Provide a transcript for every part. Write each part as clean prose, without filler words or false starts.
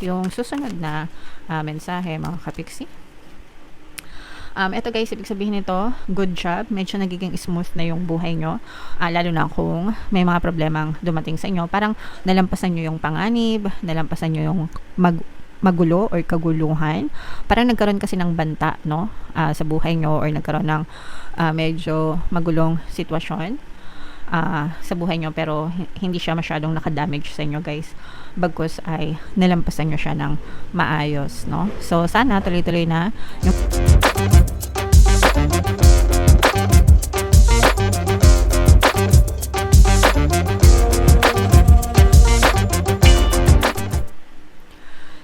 yung susunod na mensahe mga kapiksi. Ito guys, ibig sabihin nito, good job, medyo nagiging smooth na yung buhay nyo, lalo na kung may mga problemang dumating sa inyo, parang nalampasan nyo yung panganib, nalampasan nyo yung magulo or kaguluhan, parang nagkaroon kasi ng banta, no, sa buhay nyo, or nagkaroon ng medyo magulong sitwasyon sa buhay nyo, pero hindi siya masyadong nakadamage sa inyo guys, bagkus ay nalampasan nyo siya ng maayos, no. So sana tuloy-tuloy na yung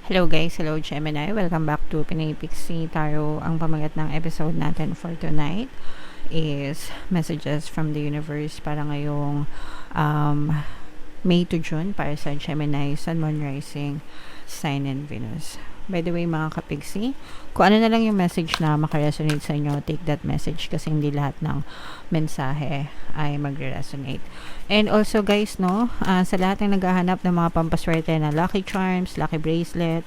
Hello guys, hello Gemini, welcome back to Pinay Pixie Tarot. Ang pamagat ng episode natin for tonight is messages from the universe para ngayong May to June para sa Gemini, Sun, Moon, Rising, Sign, and Venus. By the way mga kapigsi, kung ano na lang yung message na makaresonate sa inyo, take that message kasi hindi lahat ng mensahe ay magre-resonate. And also guys, no, sa lahat ng naghahanap ng mga pampaswerte na lucky charms, lucky bracelet,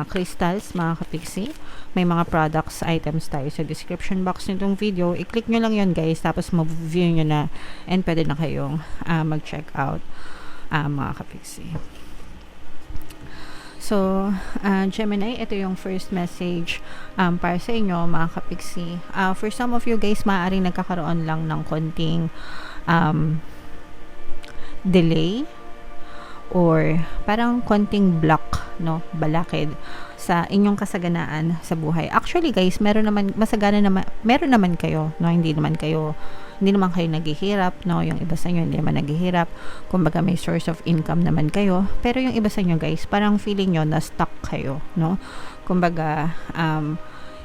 crystals mga kapigsi, may mga products, items tayo sa description box nitong video. I-click nyo lang yun guys, tapos mag-view nyo na and pwede na kayong mag-check out mga kapigsi. So, Gemini, ito yung first message para sa inyo mga kapigsi. For some of you guys, maaaring nagkakaroon lang ng konting delay or parang konting block, no, balakid sa inyong kasaganaan sa buhay. Actually guys, meron naman kayo, no, hindi naman kayo naghihirap, no, yung iba sa inyo hindi naman naghihirap, kumbaga may source of income naman kayo, pero yung iba sa inyo guys, parang feeling nyo na stuck kayo, no, kumbaga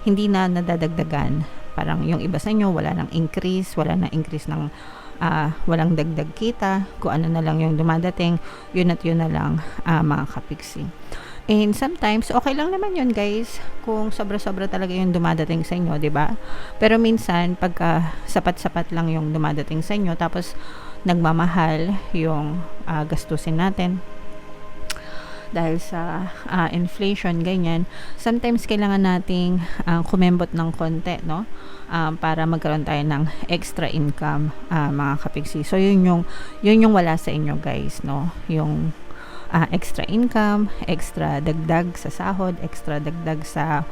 hindi na nadadagdagan, parang yung iba sa inyo wala nang increase ng walang dagdag kita, kung ano na lang yung dumadating, yun at yun na lang mga kapigsi. And sometimes, okay lang naman yun guys, kung sobra-sobra talaga yung dumadating sa inyo, di ba? Pero minsan, pagka sapat-sapat lang yung dumadating sa inyo, tapos nagmamahal yung gastusin natin, dahil sa inflation, ganyan, sometimes kailangan nating kumembot ng konti, no? Para magkaroon tayo ng extra income, mga kapigsi. So, yun yung wala sa inyo guys, no? Yung extra income, extra dagdag sa sahod, extra dagdag sa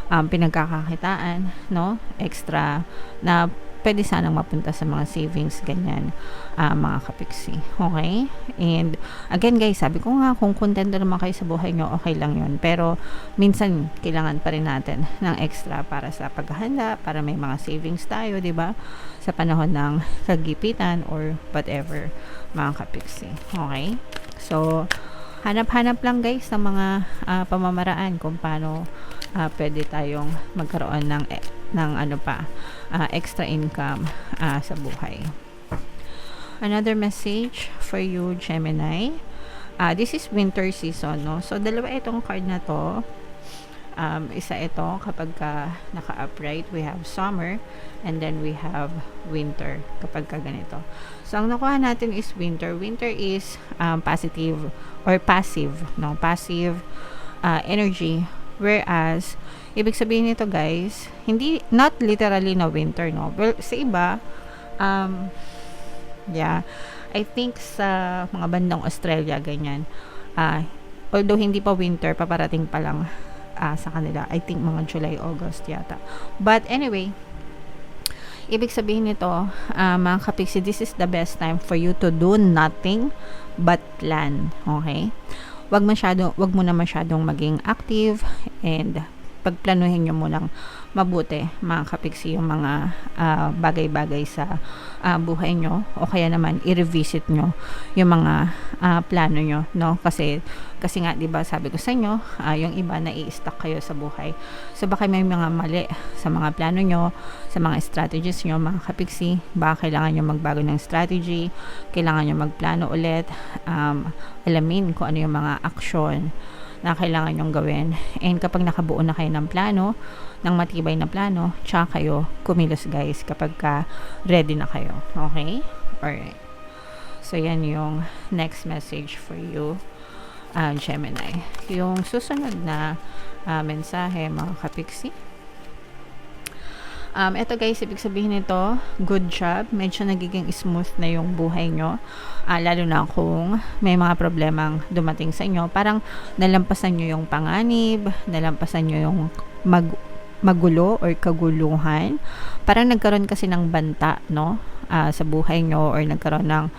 pinagkakakitaan, no? Extra na pwede sanang mapunta sa mga savings, ganyan, mga kapigsi. Okay? And again guys, sabi ko nga, kung contento naman kayo sa buhay nyo, okay lang yun. Pero minsan, kailangan pa rin natin ng extra para sa paghahanda, para may mga savings tayo, di ba? Sa panahon ng kagipitan or whatever, mga kapigsi. Okay? So, hanap-hanap lang guys ng mga pamamaraan kung paano pwede tayong magkaroon ng extra income sa buhay. Another message for you Gemini, this is winter season, no? So dalawa itong card na to. Isa ito kapag naka-upright, we have summer, and then we have winter kapag ganito. So ang nakuha natin is winter. Winter is positive or passive, no? Passive energy. Whereas, ibig sabihin nito guys, not literally na winter, no? Well, sa iba, yeah, I think sa mga bandang Australia, ganyan, although hindi pa winter, paparating pa lang sa kanila, I think mga July, August yata. But anyway, ibig sabihin nito, mga kapigsi, this is the best time for you to do nothing but plan, okay? Wag mo na masyadong maging active, and pagplanuhin nyo munang mabuti mga kapigsi yung mga bagay-bagay sa buhay nyo, o kaya naman i-revisit nyo yung mga plano nyo, no? Kasi nga 'di ba, sabi ko sa inyo, yung iba nai-stuck kayo sa buhay. So baka may mga mali sa mga plano nyo, sa mga strategies nyo mga kapigsi, baka kailangan nyo magbago ng strategy, kailangan nyo magplano ulit, alamin kung ano yung mga aksyon na kailangan nyong gawin. And kapag nakabuo na kayo ng plano, ng matibay na plano, tsaka kayo kumilos guys kapag ready na kayo. Okay? Alright. So yan yung next message for you Gemini. Yung susunod na mensahe, mga kapiksi. Ito guys, ibig sabihin nito, good job. Medyo nagiging smooth na yung buhay nyo. Lalo na kung may mga problemang dumating sa inyo. Parang nalampasan nyo yung panganib, nalampasan nyo yung magulo or kaguluhan. Parang nagkaroon kasi ng banta, no? Sa buhay nyo, or nagkaroon ng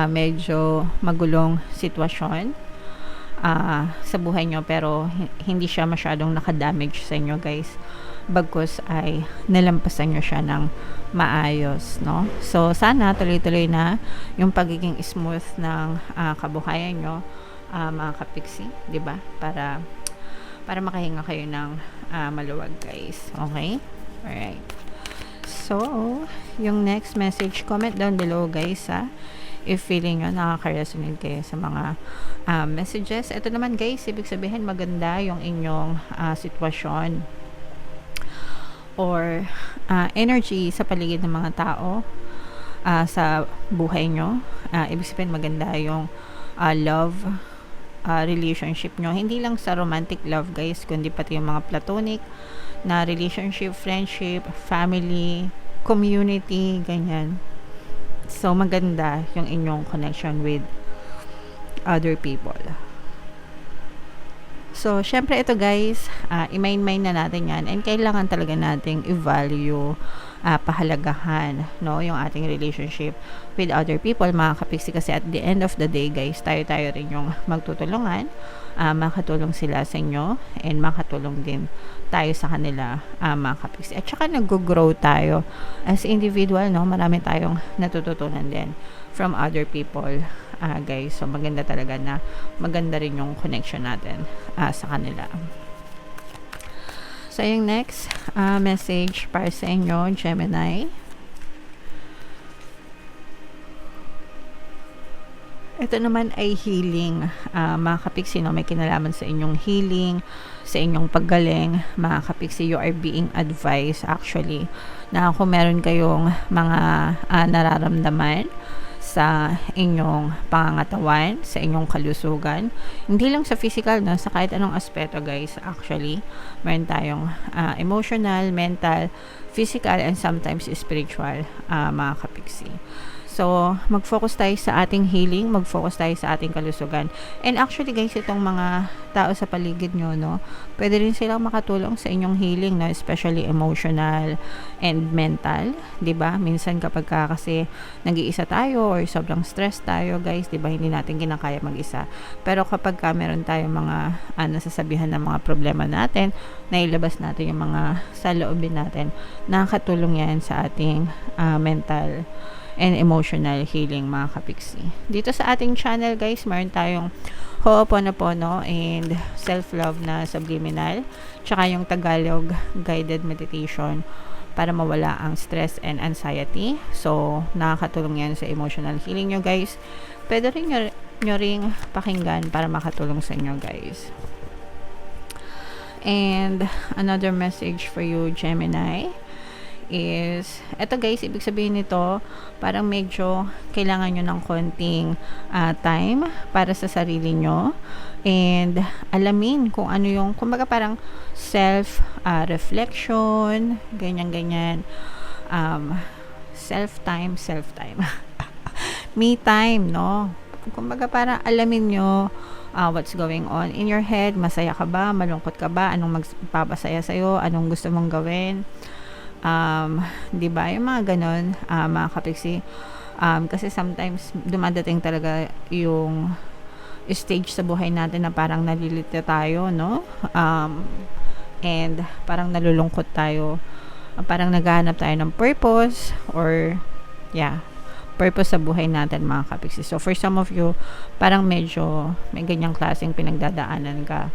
medyo magulong sitwasyon sa buhay nyo, pero hindi siya masyadong nakadamage sa inyo guys, bagkus ay nalampasan nyo siya ng maayos, no? So sana tuloy-tuloy na yung pagiging smooth ng kabuhayan nyo, mga kapiksi, di ba? Para makahinga kayo ng maluwag guys, okay? Alright, so yung next message, comment down below guys if feeling nyo nakaka-resonate kayo sa mga messages. Ito naman guys, ibig sabihin maganda yung inyong sitwasyon or energy sa paligid ng mga tao sa buhay nyo. Ibig sabihin maganda yung love relationship nyo. Hindi lang sa romantic love guys, kundi pati yung mga platonic na relationship, friendship, family, community, ganyan. So maganda yung inyong connection with other people. So, syempre ito guys, i-main na natin yan, and kailangan talaga nating i-value, pahalagahan, no, yung ating relationship with other people, mga kapiksi, kasi at the end of the day guys, tayo rin yung magtutulungan, makatulong sila sa inyo, and makatulong din tayo sa kanila, mga kapiksi. At saka nag-grow tayo as individual, no, marami tayong natututunan din from other people, guys. So maganda talaga na maganda rin yung connection natin sa kanila. So yung next message para sa inyo, Gemini. Ito naman ay healing, mga kapiksi, no? May kinalaman sa inyong healing, sa inyong paggaling, mga kapiksi. You are being advised actually na kung meron kayong mga nararamdaman sa inyong pangangatawan, sa inyong kalusugan, hindi lang sa physical, no, sa kahit anong aspeto guys, actually meron tayong emotional, mental, physical, and sometimes spiritual, mga kapiksi. So, mag-focus tayo sa ating healing, mag-focus tayo sa ating kalusugan. And actually guys, itong mga tao sa paligid nyo, no, pwede rin silang makatulong sa inyong healing, no, especially emotional and mental, 'di ba? Minsan kapag kasi nag-iisa tayo or sobrang stress tayo, guys, 'di ba, hindi natin kinakaya mag-isa. Pero kapag meron tayong mga nasasabihan ng mga problema natin, nailabas natin yung mga saloobin natin, nakakatulong 'yan sa ating mental and emotional healing, mga kapiksi. Dito sa ating channel guys, meron tayong Ho'oponopono and self-love na subliminal, tsaka yung Tagalog guided meditation para mawala ang stress and anxiety. So nakakatulong yan sa emotional healing nyo guys. Pwede rin nyo ring pakinggan para makatulong sa inyo guys. And another message for you, Gemini, is, eto guys, ibig sabihin nito, parang medyo kailangan nyo ng konting time para sa sarili nyo, and alamin kung ano yung, kumbaga parang self-reflection, ganyan, self-time, me time, no? Kumbaga parang alamin nyo what's going on in your head. Masaya ka ba? Malungkot ka ba? Anong magpapasaya sa'yo? Anong gusto mong gawin? Di ba, yung mga ganon, mga kapiksi, kasi sometimes dumadating talaga yung stage sa buhay natin na parang nalilito tayo, no, and parang nalulungkot tayo, parang naghahanap tayo ng purpose, or purpose sa buhay natin, mga kapiksi. So for some of you, parang medyo may ganyang klaseng pinagdadaanan ka,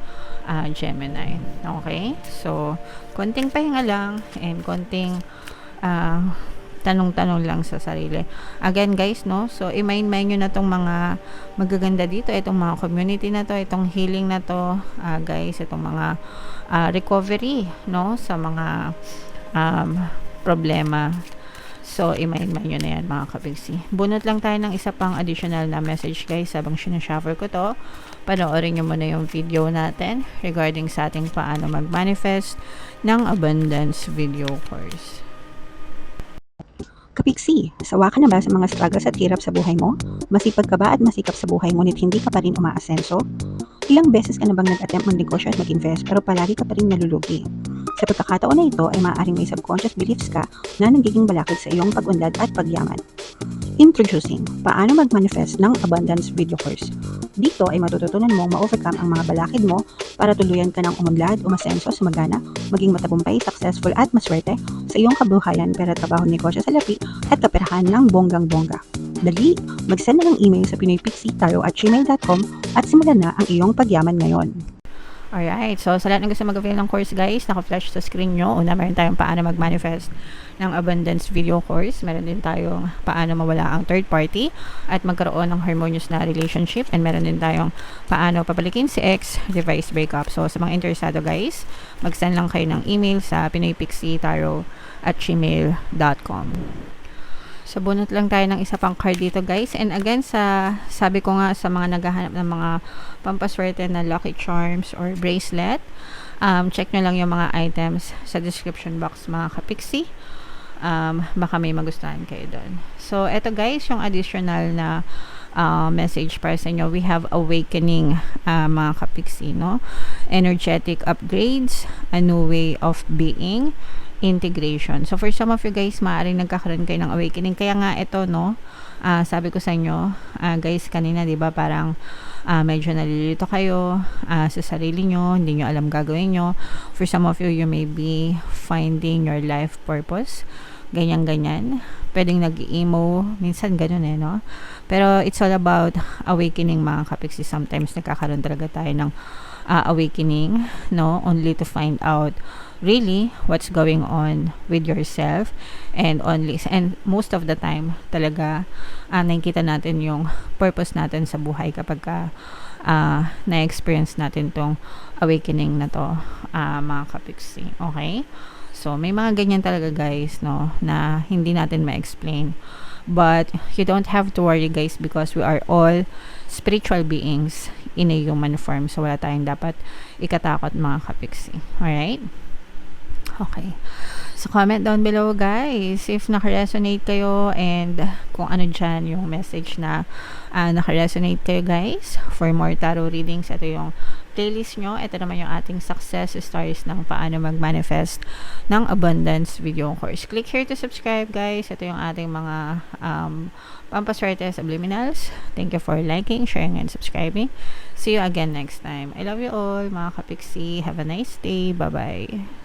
Gemini. Okay? So, konting pahinga lang and konting tanong-tanong lang sa sarili. Again, guys, no? So, i-mind nyo na tong mga magaganda dito, itong mga community na to, itong healing na to, guys, itong mga recovery, no? Sa mga problema So, i-mind nyo na yan mga kapigsi. Bunot lang tayo ng isa pang additional na message guys habang sinashuffle ko to. Panoorin nyo muna yung video natin regarding sa ating paano mag-manifest ng abundance video course. Kapiksi, sawa ka na ba sa mga struggles at hirap sa buhay mo? Masipag ka ba at masikap sa buhay ngunit hindi ka pa rin umaasenso? Ilang beses ka na bang nag-attempt mag-negosyo at mag-invest pero palagi ka pa rin nalulugi? Sa pagkakataon na ito ay maaaring may subconscious beliefs ka na nagiging balakid sa iyong pag-unlad at pagyaman. Introducing, paano mag-manifest ng abundance video course. Dito ay matututunan mong ma-overcome ang mga balakid mo para tuluyan ka ng umunlad, umasenso, sumagana, maging matagumpay, successful at maswerte sa iyong kabuhayan, pera, trabaho, negosyo, salapi at kaperahan ng bonggang-bongga. Dali, mag-send na ng email sa pinoypixie@gmail.com at simulan na ang iyong pagyaman ngayon. Alright, so sa lahat ng gusto mag-avail ng course guys, naka-flash sa screen nyo. Una, meron tayong paano mag-manifest ng abundance video course. Meron din tayong paano mawala ang third party at magkaroon ng harmonious na relationship. And meron din tayong paano pabalikin si ex, device breakup. So sa mga interesado guys, mag-send lang kayo ng email sa pinoypixie@gmail.com. So, bunot lang tayo ng isa pang card dito guys. And again, sabi ko nga sa mga naghahanap ng mga pampaswerte na lucky charms or bracelet, check nyo lang yung mga items sa description box mga kapiksi. Baka may magustuhan kayo doon. So, eto guys, yung additional na message para sa inyo. We have awakening mga kapiksi, no? Energetic upgrades, a new way of being, integration. So, for some of you guys, maaaring nagkakaroon kayo ng awakening. Kaya nga, ito, no, sabi ko sa inyo, guys, kanina, di ba, parang medyo nalilito kayo sa sarili nyo, hindi nyo alam gagawin nyo. For some of you, you may be finding your life purpose. Ganyan-ganyan. Pwedeng nag-emo, minsan ganun no? Pero, it's all about awakening, mga kapiksi. Sometimes, nagkakaroon talaga tayo ng awakening, no, only to find out really what's going on with yourself, and most of the time talaga nakikita natin yung purpose natin sa buhay kapag na-experience natin tong awakening na to, mga kapiksi. Okay, so may mga ganyan talaga guys, no, na hindi natin ma-explain, but you don't have to worry guys, because we are all spiritual beings in a human form, so wala tayong dapat ikatakot mga kapiksi. Alright? Okay. So, comment down below guys if naka-resonate kayo, and kung ano dyan yung message na naka-resonate kayo guys. For more tarot readings, ito yung playlist nyo. Ito naman yung ating success stories ng paano mag-manifest ng abundance video course. Click here to subscribe guys. Ito yung ating mga pampaswerte subliminals. Thank you for liking, sharing, and subscribing. See you again next time. I love you all mga kapiksi. Have a nice day. Bye-bye.